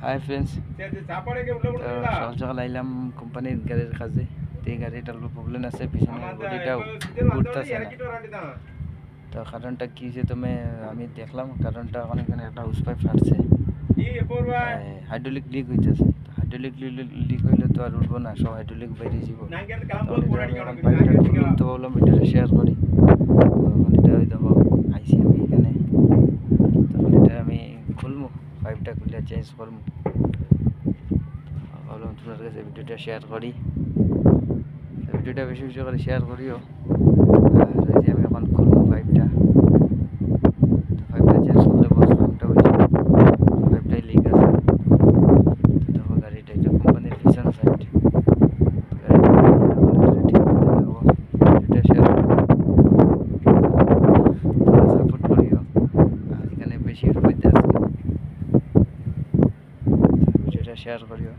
Hi friends, সকাল সকাল আইলাম কোম্পানির গাড়ির কাজে। তো এই গাড়িটার প্রবলেম আছে, পিছনে বডিটা ঘুরতেছে না। তো কারণটা কী হয়েছে আমি দেখলাম, কারণটা অনেকখানে একটা হুস পাইপ ফাটছে, হাইড্রোলিক লিক হইতেছে। হাইড্রোলিক লিক হইলে তো আর উঠবো না, সব হাইড্রোলিক বাইরে যাব। তখন এটা আমি এখন পাইপটা খুললাম, তো বললাম এটা শেয়ার করি। তখন এটা ওই দেখো আইসি আমি এখানে, তখন এটা আমি খুলবো, পাইপটা খুলে চেঞ্জ করবো। ভাবলাম তোমার কাছে ভিডিওটা শেয়ার করি, ভিডিওটা বেশি বেশি করে শেয়ার করিও। আর এই যে আমি এখন খুলবো পাইপটা, তো পাইপটা চেঞ্জ করলে বস পাইপটা ওই পাইপটাই লিক আছে। তো দেখো গাড়িটা এটা কোম্পানির পিছন সাইড, ভিডিওটা শেয়ার সাপোর্ট করিও। আর এখানে বেশি রুপিতে আজকে ভিডিওটা শেয়ার করিও।